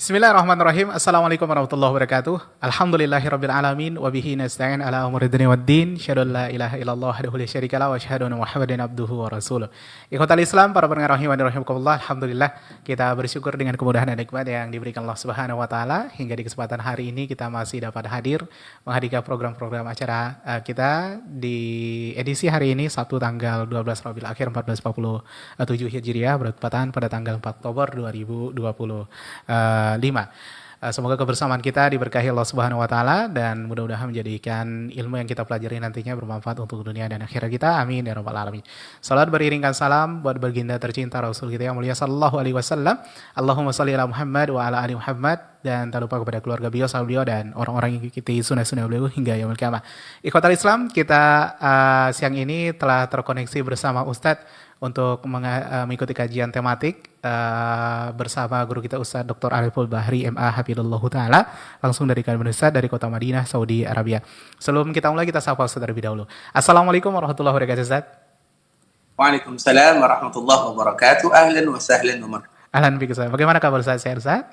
Bismillahirrahmanirrahim. Assalamualaikum warahmatullahi wabarakatuh. Alhamdulillahirabbil alamin wa bihi nasta'in ala umuri dunya waddin. Syadu la ilaha illallah wahdahu la syarika lah wa syahadu anna Muhammadan abduhu wa rasuluh. Ikhwatal Islam, para pendengar rahimani wa rahimakumullah, alhamdulillah kita bersyukur dengan kemudahan dan nikmat yang diberikan Allah Subhanahu wa taala hingga di kesempatan hari ini kita masih dapat hadir menghadirkan program-program acara kita di edisi hari ini Sabtu tanggal 12 Rabiul Akhir 1447 Hijriah bertepatan pada tanggal 4 Oktober 2025. Semoga kebersamaan kita diberkahi Allah Subhanahu wa taala dan mudah-mudahan menjadikan ilmu yang kita pelajari nantinya bermanfaat untuk dunia dan akhirat kita. Amin ya rabbal alamin. Salat beriringkan salam buat baginda tercinta Rasul kita yang mulia sallallahu alaihi wasallam. Allahumma shalli ala Muhammad wa ala ali Muhammad, dan tak lupa kepada keluarga beliau, sahabat beliau, dan orang-orang yang mengikuti sunnah-sunnah beliau hingga yaumul qiyamah. Ikhwatal Islam, kita siang ini telah terkoneksi bersama Ustadz untuk mengikuti kajian tematik bersama guru kita Ustadz Dr. Ariful Bahri MA Hafidhullah Ta'ala, langsung dari Kalimantan Ustadz dari kota Madinah, Saudi Arabia. Sebelum kita mulai, kita sapa Ustadz terlebih dahulu. Assalamualaikum warahmatullahi wabarakatuh Ustadz. Waalaikumsalam warahmatullahi wabarakatuh. Ahlan wa sahlan wa marhaban. Ahlan bik Ustadz. Bagaimana kabar Ustadz? Sehat Ustadz?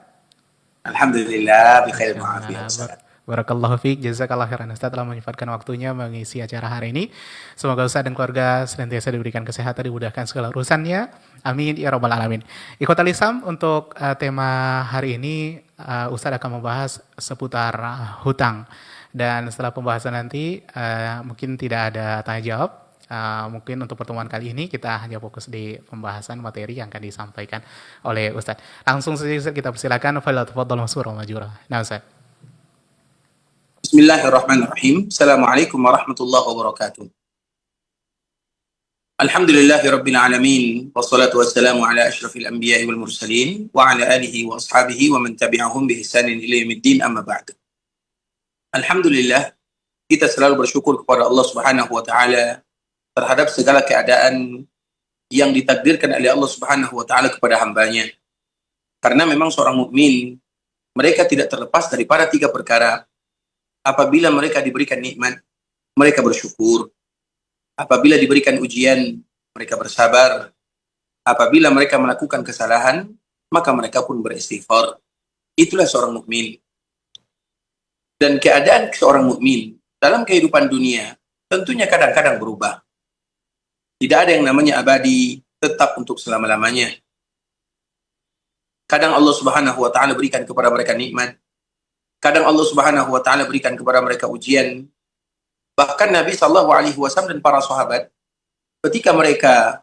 Alhamdulillah, bikhair wa'afiyah. Barakallahu fiik, jazakallah khairan Ustaz telah menyempatkan waktunya mengisi acara hari ini. Semoga Ustaz dan keluarga senantiasa diberikan kesehatan, dimudahkan segala urusannya. Amin ya rabbal alamin. Ikhwatal Islam, untuk tema hari ini Ustaz akan membahas seputar hutang. Dan setelah pembahasan nanti mungkin tidak ada tanya jawab. Mungkin untuk pertemuan kali ini kita hanya fokus di pembahasan materi yang akan disampaikan oleh Ustaz. Langsung saja kita persilakan. Falyatafadhal mashkuran ma'jura. Nah Ustaz. Bismillahirrahmanirrahim. Assalamualaikum warahmatullahi wabarakatuh. Alhamdulillahi rabbil alamin. Wassalatu wassalamu ala asyrafil anbiya'i wal mursalin wa ala alihi wa ashabihi wa man tabi'ahum bi ihsanin ila yaumiddin, amma ba'd. Alhamdulillah, kita selalu bersyukur kepada Allah Subhanahu wa taala terhadap segala keadaan yang ditakdirkan oleh Allah Subhanahu wa taala kepada hambanya. Karena memang seorang mukmin, mereka tidak terlepas daripada tiga perkara. Apabila mereka diberikan nikmat, mereka bersyukur. Apabila diberikan ujian, mereka bersabar. Apabila mereka melakukan kesalahan, maka mereka pun beristighfar. Itulah seorang mukmin. Dan keadaan seorang mukmin dalam kehidupan dunia tentunya kadang-kadang berubah. Tidak ada yang namanya abadi, tetap untuk selama-lamanya. Kadang Allah Subhanahu wa taala berikan kepada mereka nikmat. Kadang Allah Subhanahu wa taala berikan kepada mereka ujian. Bahkan Nabi sallallahu alaihi wasallam dan para sahabat ketika mereka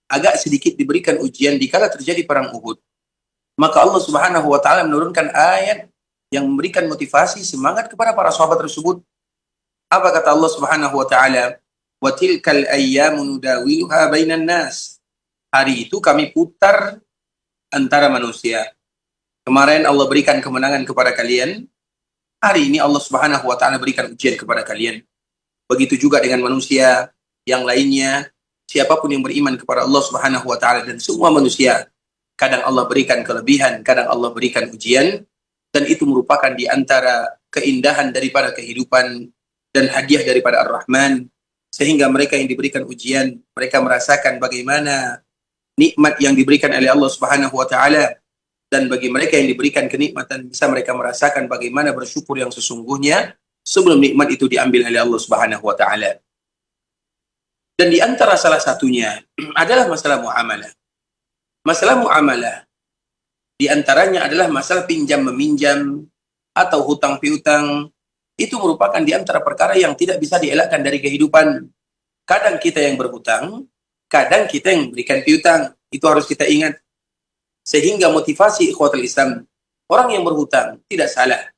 agak sedikit diberikan ujian dikala terjadi perang Uhud, maka Allah Subhanahu wa taala menurunkan ayat yang memberikan motivasi semangat kepada para sahabat tersebut. Apa kata Allah Subhanahu wa taala? Wa tilkal ayyamu nudawiluha bainan nas. Hari itu kami putar antara manusia. Kemarin Allah berikan kemenangan kepada kalian. Hari ini Allah Subhanahu wa taala berikan ujian kepada kalian. Begitu juga dengan manusia yang lainnya, siapapun yang beriman kepada Allah Subhanahu wa taala dan semua manusia, kadang Allah berikan kelebihan, kadang Allah berikan ujian, dan itu merupakan di antara keindahan daripada kehidupan dan hadiah daripada Ar-Rahman, sehingga mereka yang diberikan ujian, mereka merasakan bagaimana nikmat yang diberikan oleh Allah Subhanahu wa taala. Dan bagi mereka yang diberikan kenikmatan, bisa mereka merasakan bagaimana bersyukur yang sesungguhnya sebelum nikmat itu diambil oleh Allah Subhanahu wa taala. Dan di antara salah satunya adalah masalah muamalah. Masalah muamalah di antaranya adalah masalah pinjam meminjam atau hutang piutang. Itu merupakan di antara perkara yang tidak bisa dielakkan dari kehidupan. Kadang kita yang berhutang, kadang kita yang memberikan piutang. Itu harus kita ingat. Sehingga motivasi ikhwatul Islam, orang yang berhutang tidak salah.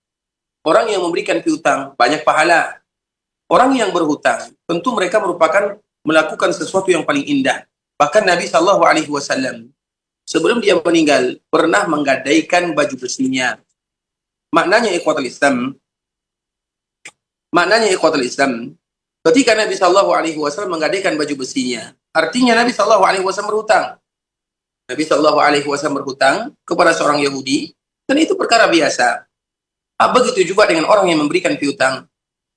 Orang yang memberikan piutang banyak pahala. Orang yang berhutang tentu mereka merupakan melakukan sesuatu yang paling indah. Bahkan Nabi sallallahu alaihi wasallam sebelum dia meninggal pernah menggadaikan baju besinya. Maknanya ikhwatul Islam, ketika Nabi sallallahu alaihi wasallam menggadaikan baju besinya, artinya Nabi sallallahu alaihi wasallam berhutang. Nabi sallallahu alaihi wasallam berhutang kepada seorang Yahudi, dan itu perkara biasa. Begitu juga dengan orang yang memberikan piutang.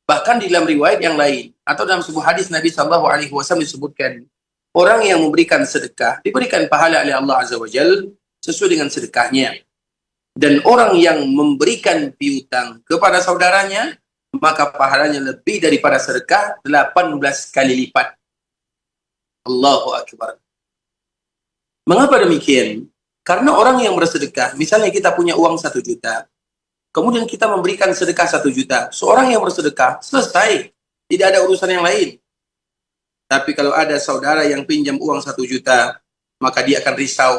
Bahkan di dalam riwayat yang lain atau dalam sebuah hadis Nabi sallallahu alaihi wasallam disebutkan, orang yang memberikan sedekah diberikan pahala oleh Allah Azza wa Jalla sesuai dengan sedekahnya. Dan orang yang memberikan piutang kepada saudaranya, maka pahalanya lebih daripada sedekah 18 kali lipat. Allahu Akbar. Mengapa demikian? Karena orang yang bersedekah, misalnya kita punya uang 1 juta, kemudian kita memberikan sedekah 1 juta. Seorang yang bersedekah, selesai. Tidak ada urusan yang lain. Tapi kalau ada saudara yang pinjam uang 1 juta, maka dia akan risau,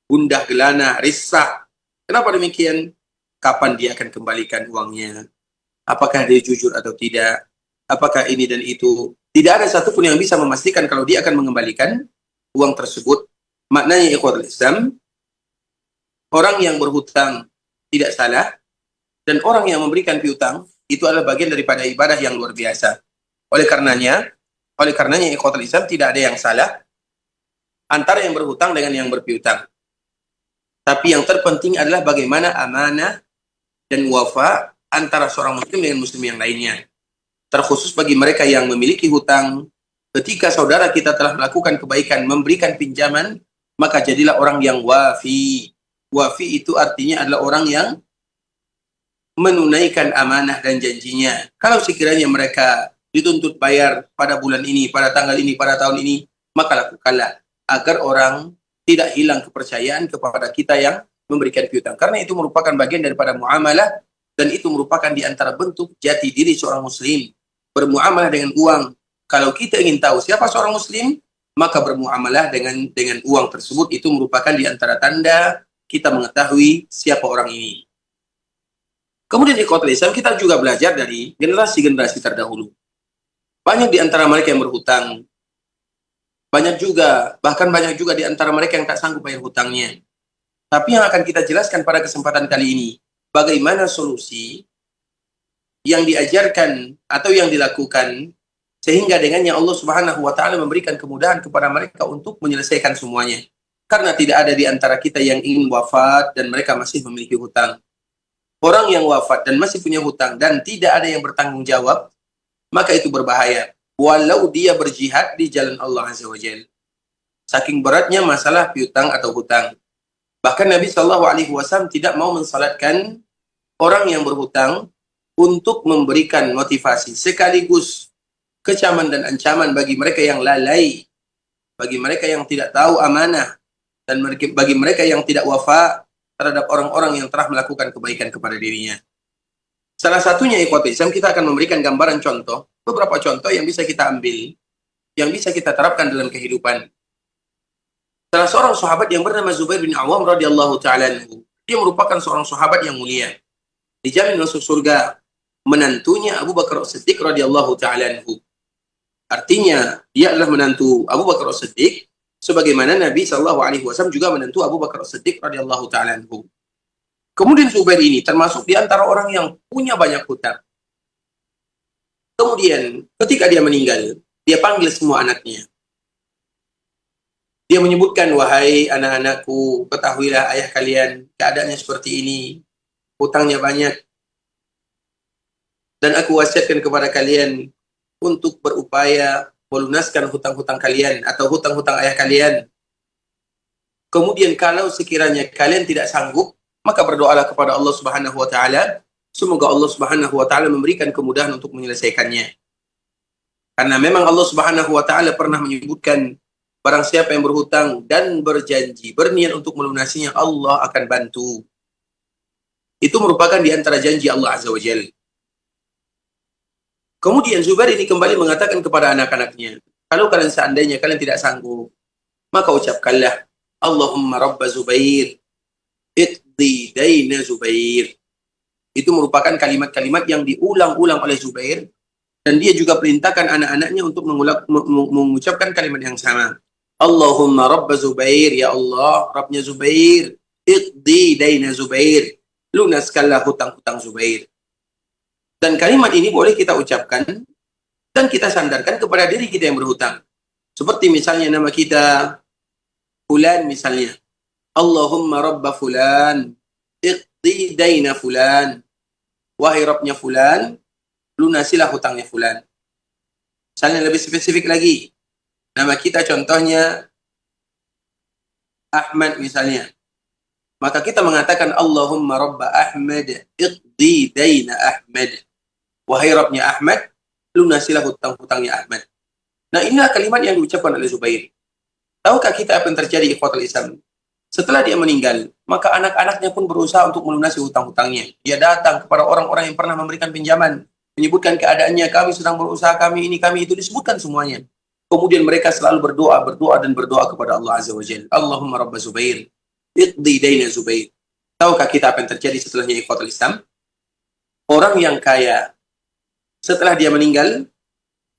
gundah gelana, risah. Kenapa demikian? Kapan dia akan kembalikan uangnya? Apakah dia jujur atau tidak? Apakah ini dan itu? Tidak ada satupun yang bisa memastikan kalau dia akan mengembalikan uang tersebut. Maknanya ikhwatul Islam, orang yang berhutang tidak salah, dan orang yang memberikan piutang itu adalah bagian daripada ibadah yang luar biasa. Oleh karenanya ikhwatul Islam, tidak ada yang salah antara yang berhutang dengan yang berpiutang. Tapi yang terpenting adalah bagaimana amanah dan wafa antara seorang muslim dengan muslim yang lainnya. Terkhusus bagi mereka yang memiliki hutang, ketika saudara kita telah melakukan kebaikan, memberikan pinjaman, maka jadilah orang yang wafi. Wafi itu artinya adalah orang yang menunaikan amanah dan janjinya. Kalau sekiranya mereka dituntut bayar pada bulan ini, pada tanggal ini, pada tahun ini, maka lakukanlah agar orang tidak hilang kepercayaan kepada kita yang memberikan piutang. Karena itu merupakan bagian daripada muamalah, dan itu merupakan di antara bentuk jati diri seorang muslim. Bermuamalah dengan uang. Kalau kita ingin tahu siapa seorang muslim, maka bermuamalah dengan uang tersebut. Itu merupakan di antara tanda kita mengetahui siapa orang ini. Kemudian di kota Islam kita juga belajar dari generasi-generasi terdahulu. Banyak di antara mereka yang berhutang. Bahkan banyak juga di antara mereka yang tak sanggup bayar hutangnya. Tapi yang akan kita jelaskan pada kesempatan kali ini, bagaimana solusi yang diajarkan atau yang dilakukan sehingga dengannya Allah Subhanahu wa taala memberikan kemudahan kepada mereka untuk menyelesaikan semuanya. Karena tidak ada di antara kita yang ingin wafat dan mereka masih memiliki hutang. Orang yang wafat dan masih punya hutang dan tidak ada yang bertanggung jawab, maka itu berbahaya. Walau dia berjihad di jalan Allah Azza wa Jalla. Saking beratnya masalah piutang atau hutang. Bahkan Nabi SAW tidak mau mensalatkan orang yang berhutang untuk memberikan motivasi sekaligus kecaman dan ancaman bagi mereka yang lalai, bagi mereka yang tidak tahu amanah, dan bagi mereka yang tidak wafa terhadap orang-orang yang telah melakukan kebaikan kepada dirinya. Salah satunya ikhwati Islam, kita akan memberikan gambaran contoh, beberapa contoh yang bisa kita ambil, yang bisa kita terapkan dalam kehidupan. Salah seorang sahabat yang bernama Zubair bin Awam radhiyallahu taala anhu. Dia merupakan seorang sahabat yang mulia. Dijamin masuk surga. Menantunya Abu Bakar As-Siddiq radhiyallahu taala anhu. Artinya, dia adalah menantu Abu Bakar As-Siddiq sebagaimana Nabi SAW juga menantu Abu Bakar As-Siddiq radhiyallahu taala anhu. Kemudian Zubair ini termasuk di antara orang yang punya banyak hutang. Kemudian ketika dia meninggal, dia panggil semua anaknya. Dia menyebutkan, wahai anak-anakku, ketahuilah ayah kalian keadaannya seperti ini, hutangnya banyak, dan aku wasiatkan kepada kalian untuk berupaya melunaskan hutang-hutang kalian atau hutang-hutang ayah kalian. Kemudian kalau sekiranya kalian tidak sanggup, maka berdoalah kepada Allah Subhanahu wa taala, semoga Allah Subhanahu wa taala memberikan kemudahan untuk menyelesaikannya. Karena memang Allah Subhanahu wa taala pernah menyebutkan, barang siapa yang berhutang dan berjanji, berniat untuk melunasinya, Allah akan bantu. Itu merupakan di antara janji Allah Azza wa Jalla. Kemudian Zubair ini kembali mengatakan kepada anak-anaknya, kalau kalian seandainya kalian tidak sanggup, maka ucapkanlah, Allahumma Rabba Zubair, iqdi dayna Zubair. Itu merupakan kalimat-kalimat yang diulang-ulang oleh Zubair, dan dia juga perintahkan anak-anaknya untuk mengucapkan kalimat yang sama. Allahumma Rabba Zubair, ya Allah, Rabbnya Zubair, iqdi dayna Zubair, lunaskanlah hutang-hutang Zubair. Dan kalimat ini boleh kita ucapkan dan kita sandarkan kepada diri kita yang berhutang. Seperti misalnya nama kita Fulan misalnya. Allahumma Rabba Fulan, iqdi dayna Fulan. Wahai Rabbnya Fulan, lunasilah hutangnya Fulan. Misalnya lebih spesifik lagi. Nama kita contohnya Ahmad misalnya. Maka kita mengatakan Allahumma Rabba Ahmad iqdi daina Ahmad. Wahai Rabbnya Ahmad, lunasilah hutang-hutangnya Ahmad. Nah, inilah kalimat yang diucapkan oleh Zubair. Tahukah kita apa yang terjadi ikhwatul Islam? Setelah dia meninggal, maka anak-anaknya pun berusaha untuk melunasi hutang-hutangnya. Dia datang kepada orang-orang yang pernah memberikan pinjaman, menyebutkan keadaannya, kami sedang berusaha, kami ini, kami itu, disebutkan semuanya. Kemudian mereka selalu berdoa dan berdoa kepada Allah Azza wa Jalla. Allahumma Rabba Zubair, iqdi daina Zubair. Tahukah kita apa yang terjadi setelahnya ikhwatul Islam? Orang yang kaya setelah dia meninggal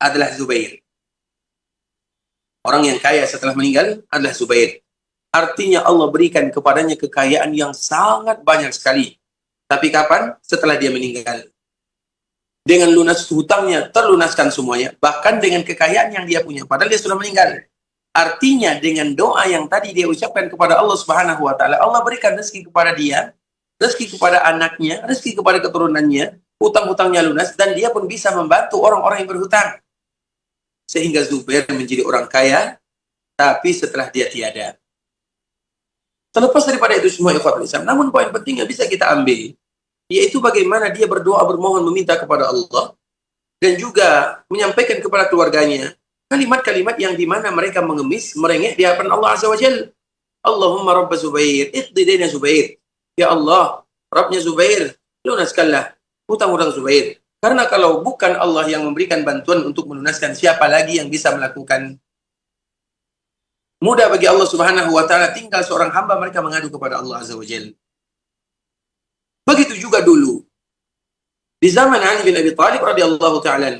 adalah Zubair. Orang yang kaya setelah meninggal adalah Zubair. Artinya Allah berikan kepadanya kekayaan yang sangat banyak sekali. Tapi kapan? Setelah dia meninggal. Dengan lunas hutangnya, terlunaskan semuanya. Bahkan dengan kekayaan yang dia punya. Padahal dia sudah meninggal. Artinya dengan doa yang tadi dia ucapkan kepada Allah Subhanahu wa Ta'ala, Allah berikan rezeki kepada dia, rezeki kepada anaknya, rezeki kepada keturunannya, hutang-hutangnya lunas, dan dia pun bisa membantu orang-orang yang berhutang. Sehingga Zubair menjadi orang kaya, tapi setelah dia tiada. Terlepas daripada itu semua ikhwatul Islam, namun poin penting yang bisa kita ambil, yaitu bagaimana dia berdoa, bermohon, meminta kepada Allah, dan juga menyampaikan kepada keluarganya kalimat-kalimat yang dimana mereka mengemis, merengek di hadapan Allah Azza wa Jalla. Allahumma Rabba Zubair, iqdi daina Zubair. Ya Allah, Rabbnya Zubair, lunaskanlah hutang-hutang Zubair. Karena kalau bukan Allah yang memberikan bantuan untuk melunaskan, siapa lagi yang bisa melakukan? Mudah bagi Allah Subhanahu wa Ta'ala, tinggal seorang hamba mereka mengadu kepada Allah Azza wa Jalla. Begitu juga dulu di zaman Ali bin Abi Thalib radhiyallahu ta'ala,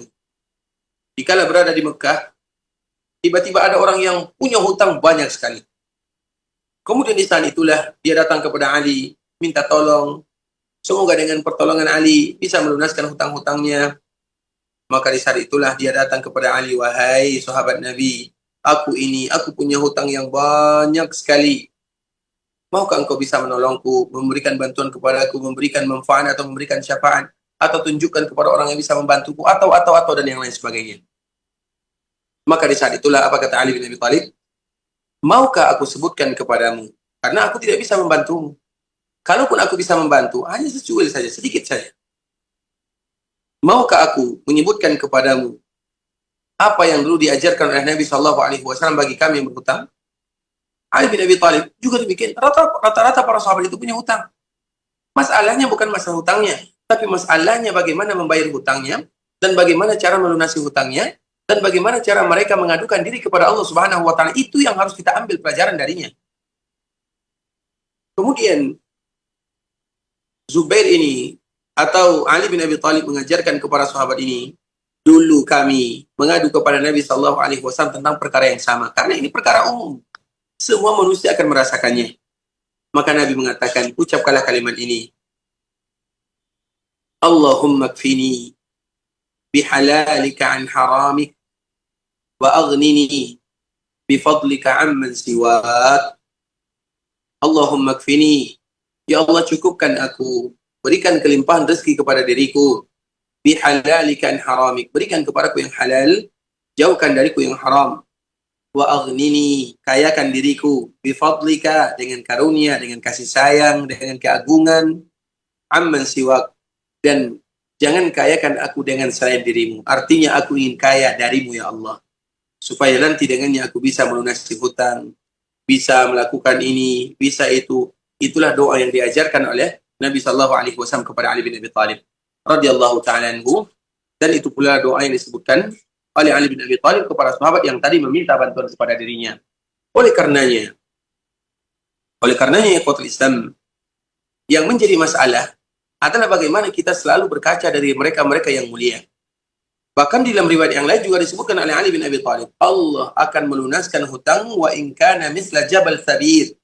dikala berada di Mekah, tiba-tiba ada orang yang punya hutang banyak sekali. Kemudian di saat itulah dia datang kepada Ali, minta tolong, semoga dengan pertolongan Ali bisa melunaskan hutang-hutangnya. Maka di saat itulah dia datang kepada Ali, wahai sahabat Nabi, aku punya hutang yang banyak sekali. Maukah engkau bisa menolongku, memberikan bantuan kepadaku, memberikan manfaat atau memberikan syafaat, atau tunjukkan kepada orang yang bisa membantuku, atau dan yang lain sebagainya. Maka di saat itulah apa kata Ali bin Abi Thalib? Maukah aku sebutkan kepadamu? Karena aku tidak bisa membantumu. Kalaupun aku bisa membantu, hanya secuil saja, sedikit saja. Maukah aku menyebutkan kepadamu apa yang dulu diajarkan oleh Nabi SAW bagi kami yang berhutang? Ali bin Abi Thalib juga demikian. Rata-rata para sahabat itu punya hutang. Masalahnya bukan masalah hutangnya, tapi masalahnya bagaimana membayar hutangnya, dan bagaimana cara melunasi hutangnya, dan bagaimana cara mereka mengadukan diri kepada Allah Subhanahu wa Ta'ala. Itu yang harus kita ambil pelajaran darinya. Kemudian Zubair ini atau Ali bin Abi Thalib mengajarkan kepada sahabat ini, dulu kami mengadu kepada Nabi SAW tentang perkara yang sama. Karena ini perkara umum. Semua manusia akan merasakannya. Maka Nabi mengatakan, ucapkanlah kalimat ini. Allahumma kfini bihalalika an haramik wa aghnini bifadlika amman siwak. Allahumma kfini, ya Allah cukupkan aku, berikan kelimpahan rezeki kepada diriku, bihalalika an haramik, berikan kepadaku yang halal, jauhkan dariku yang haram. Wa aghnini, kayakan diriku, bifadlika, dengan karunia, dengan kasih sayang, dengan keagungan, amman siwak, dan jangan kayakan aku dengan selain dirimu. Artinya aku ingin kaya darimu ya Allah, supaya nanti dengannya aku bisa melunasi hutang, bisa melakukan ini, bisa itu. Itulah doa yang diajarkan oleh Nabi SAW kepada Ali bin Abi Thalib radhiyallahu ta'ala anhu, dan itu pula doa yang disebutkan oleh Ali bin Abi Thalib kepada sahabat yang tadi meminta bantuan kepada dirinya. Oleh karenanya ikhwatul Islam, yang menjadi masalah adalah bagaimana kita selalu berkaca dari mereka-mereka yang mulia. Bahkan di dalam riwayat yang lain juga disebutkan oleh Ali bin Abi Thalib, Allah akan melunaskan hutang wa in kana misla jabal thabir.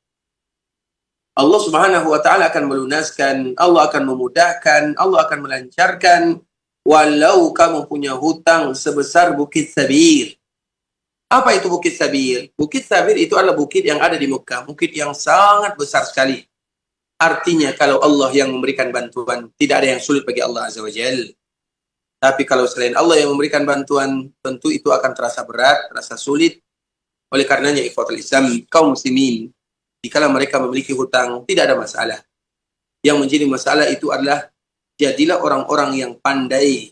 Allah Subhanahu wa Ta'ala akan melunaskan, Allah akan memudahkan, Allah akan melancarkan, walau kamu punya hutang sebesar Bukit Sabir. Apa itu Bukit Sabir? Bukit Sabir itu adalah bukit yang ada di Mekah, bukit yang sangat besar sekali. Artinya kalau Allah yang memberikan bantuan, tidak ada yang sulit bagi Allah Azza wa Jalla. Tapi kalau selain Allah yang memberikan bantuan, tentu itu akan terasa berat, terasa sulit. Oleh karenanya ikhwatul Islam, kaum muslimin Jikalau mereka memiliki hutang, tidak ada masalah. Yang menjadi masalah itu adalah jadilah orang-orang yang pandai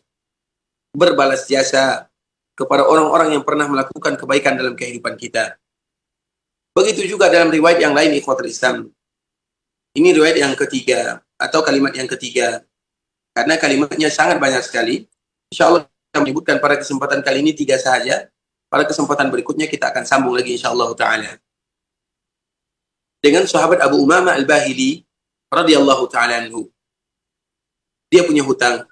berbalas jasa kepada orang-orang yang pernah melakukan kebaikan dalam kehidupan kita. Begitu juga dalam riwayat yang lain, ikhwatul Islam. Ini riwayat yang ketiga atau kalimat yang ketiga. Karena kalimatnya sangat banyak sekali. Insya Allah kita menyebutkan pada kesempatan kali ini 3 sahaja. Pada kesempatan berikutnya kita akan sambung lagi insya Allah ta'ala. Dengan sahabat Abu Umamah Al-Bahili radhiyallahu ta'ala anhu. Dia punya hutang.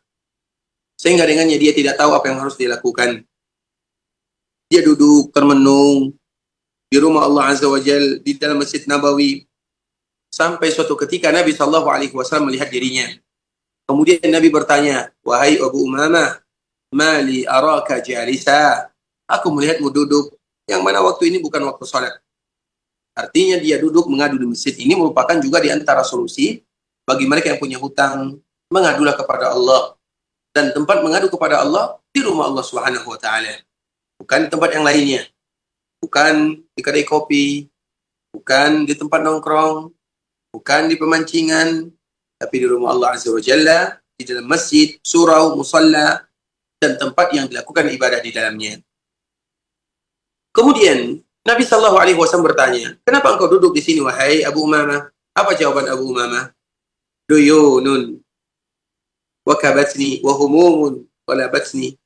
Sehingga dengannya dia tidak tahu apa yang harus dilakukan. Dia duduk termenung di rumah Allah Azza wa Jal, di dalam Masjid Nabawi. Sampai suatu ketika Nabi SAW melihat dirinya. Kemudian Nabi bertanya, "Wahai Abu Umamah, mali araka jalisa?" Aku melihatmu duduk, yang mana waktu ini bukan waktu salat. Artinya dia duduk mengadu di masjid. Ini merupakan juga di antara solusi bagi mereka yang punya hutang, mengadulah kepada Allah. Dan tempat mengadu kepada Allah di rumah Allah Subhanahu wa taala. Bukan di tempat yang lainnya. Bukan di kedai kopi, bukan di tempat nongkrong, bukan di pemancingan, tapi di rumah Allah Azza wa Jalla, di dalam masjid, surau, musalla, dan tempat yang dilakukan ibadah di dalamnya. Kemudian Nabi Shallallahu Alaihi Wasallam bertanya, kenapa engkau duduk di sini wahai Abu Umamah? Apa jawaban Abu Umamah? Duyunun, wakabatni, wahumun, walabatni.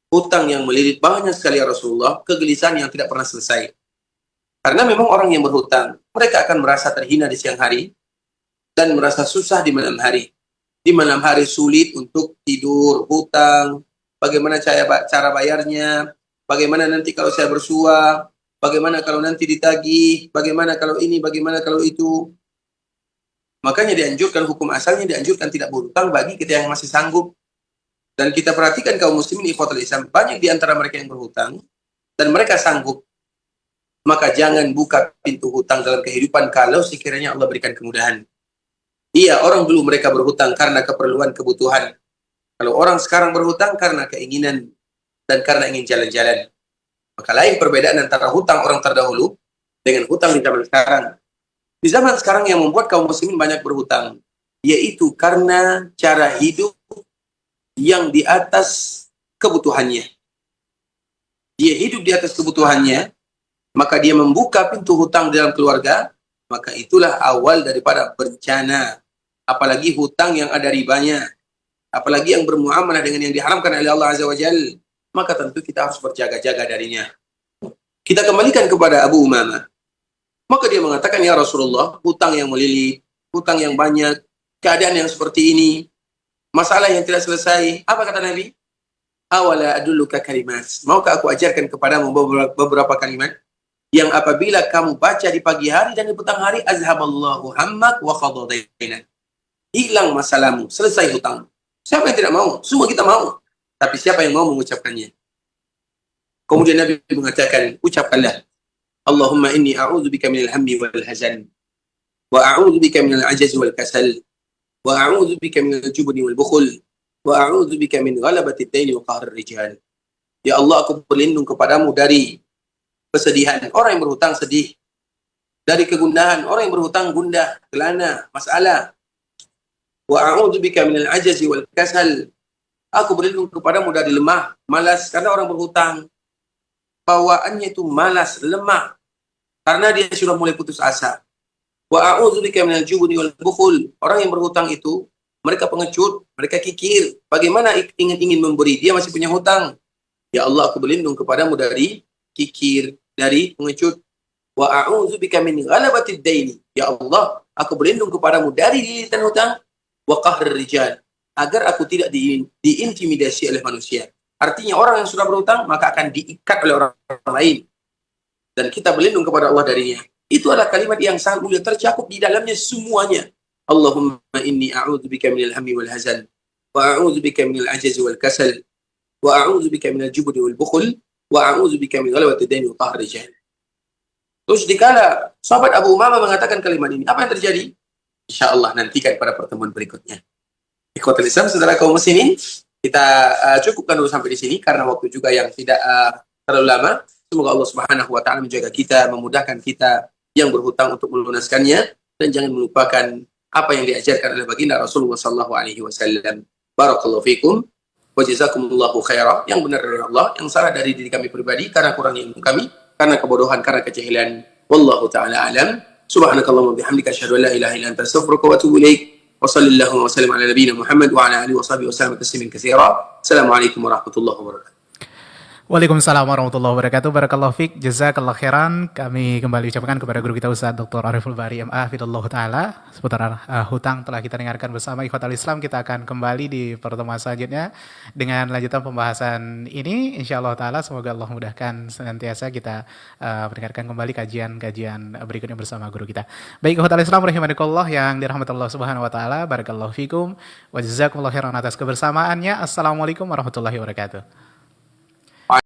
Hutang yang melilit banyak sekali ya Rasulullah, kegelisahan yang tidak pernah selesai. Karena memang orang yang berhutang, mereka akan merasa terhina di siang hari dan merasa susah di malam hari. Di malam hari sulit untuk tidur, hutang, bagaimana cara bayarnya, bagaimana nanti kalau saya bersua, bagaimana kalau nanti ditagih, bagaimana kalau ini, bagaimana kalau itu. Makanya dianjurkan, hukum asalnya dianjurkan tidak berhutang bagi kita yang masih sanggup. Dan kita perhatikan kaum muslimin ikhwatul Islam, banyak di antara mereka yang berhutang dan mereka sanggup. Maka jangan buka pintu hutang dalam kehidupan kalau sekiranya Allah berikan kemudahan. Iya, orang dulu mereka berhutang karena keperluan, kebutuhan. Kalau orang sekarang berhutang karena keinginan dan karena ingin jalan-jalan. Maka lain perbedaan antara hutang orang terdahulu dengan hutang di zaman sekarang. Di zaman sekarang yang membuat kaum muslimin banyak berhutang, yaitu karena cara hidup yang di atas kebutuhannya. Dia hidup di atas kebutuhannya, maka dia membuka pintu hutang dalam keluarga, maka itulah awal daripada bencana. Apalagi hutang yang ada ribanya, apalagi yang bermuamalah dengan yang diharamkan oleh Allah Azza wa Jalla, maka tentu kita harus berjaga-jaga darinya. Kita kembalikan kepada Abu Umamah. Maka dia mengatakan, ya Rasulullah, hutang yang melilit, hutang yang banyak, keadaan yang seperti ini, masalah yang tidak selesai. Apa kata Nabi? Awala adulluka kalimat. Maukah aku ajarkan kepadamu beberapa kalimat yang apabila kamu baca di pagi hari dan di petang hari, azhaballahu hammak wa qadadaina. Hilang masalahmu, selesai hutang. Siapa yang tidak mau? Semua kita mau. Tapi siapa yang mau mengucapkannya? Kemudian Nabi mengatakan, ucapkanlah, Allahumma inni a'udzubika minal hammi wal hazan wa a'udzubika minal ajaz wal kasal wa a'udzubika minal jubni wal bukhul wa a'udzubika min ghalabati ad-daini wa qahri rijal. Ya Allah, aku berlindung kepadamu dari kesedihan, orang yang berhutang sedih, dari kegundahan, orang yang berhutang gundah, kelana, masalah. Wa a'udzubika minal ajazi wal kasal. Aku berlindung kepadamu dari lemah, malas, karena orang berhutang bawaannya itu malas, lemah, karena dia sudah mulai putus asa. Wa a'udzubika minal jubni wal bukhul. Orang yang berhutang itu mereka pengecut, mereka kikir. Bagaimana ingin memberi? Dia masih punya hutang. Ya Allah, aku berlindung kepadamu dari kikir, dari pengecut. Wa a'udzubika min ghalabatid daini. Ya Allah, aku berlindung kepadamu dari lilitan hutang. Wa qahrir rijal. Agar aku tidak diintimidasi oleh manusia. Artinya orang yang sudah berhutang maka akan diikat oleh orang lain. Dan kita berlindung kepada Allah darinya. Itu adalah kalimat yang sangat mulia, tercakup di dalamnya semuanya. Allahumma inni a'udzubika minal hammi wal hazan wa a'udzubika minal ajzi wal kasal wa a'udzubika minal jubni wal bukhul wa a'udzubika min ghalabati ad-daini wa qahri rijal. Terus dikala sahabat Abu Umamah mengatakan kalimat ini, apa yang terjadi? Insyaallah nantikan pada pertemuan berikutnya. Ikhwatul Islam, saudara kaum muslimin, kita cukupkan dulu sampai di sini karena waktu juga yang tidak terlalu lama. Semoga Allah Subhanahu wa taala menjaga kita, memudahkan kita yang berhutang untuk melunaskannya, dan jangan melupakan apa yang diajarkan oleh baginda Rasulullah sallallahu alaihi wasallam. Barakallahu fikum wa jazakumullahu khaira. Yang benar dari Allah, yang salah dari diri kami pribadi karena kurangnya ilmu kami, karena kebodohan, karena kejahilan. Wallahu taala alam. Subhanakallahumma bihamdika asyhadu an la ilaha illa anta astaghfiruka wa atubu ilaik. Wa sallallahu wa sallam ala nabiyyina Muhammad wa ala alihi wa sahbihi wa sallam tasliman katsira. Assalamualaikum warahmatullahi wabarakatuh. Waalaikumsalam warahmatullahi wabarakatuh. Barakallahu fiik, jazakallah khairan. Kami kembali ucapkan kepada guru kita Ustaz Dr. Ariful Bari MA Hafidhullah Ta'ala. Seputar hutang telah kita dengarkan bersama Ikhwatal Islam. Kita akan kembali di pertemuan selanjutnya dengan lanjutan pembahasan ini. InsyaAllah Ta'ala semoga Allah mudahkan senantiasa kita mendengarkan kembali kajian-kajian berikutnya bersama guru kita. Baik Ikhwatal Islam rahimakumullah yang dirahmati Allah Subhanahu Wa Ta'ala. Barakallahu fikum wa jazakumullah khairan atas kebersamaannya. Assalamualaikum warahmatullahi wabarakatuh.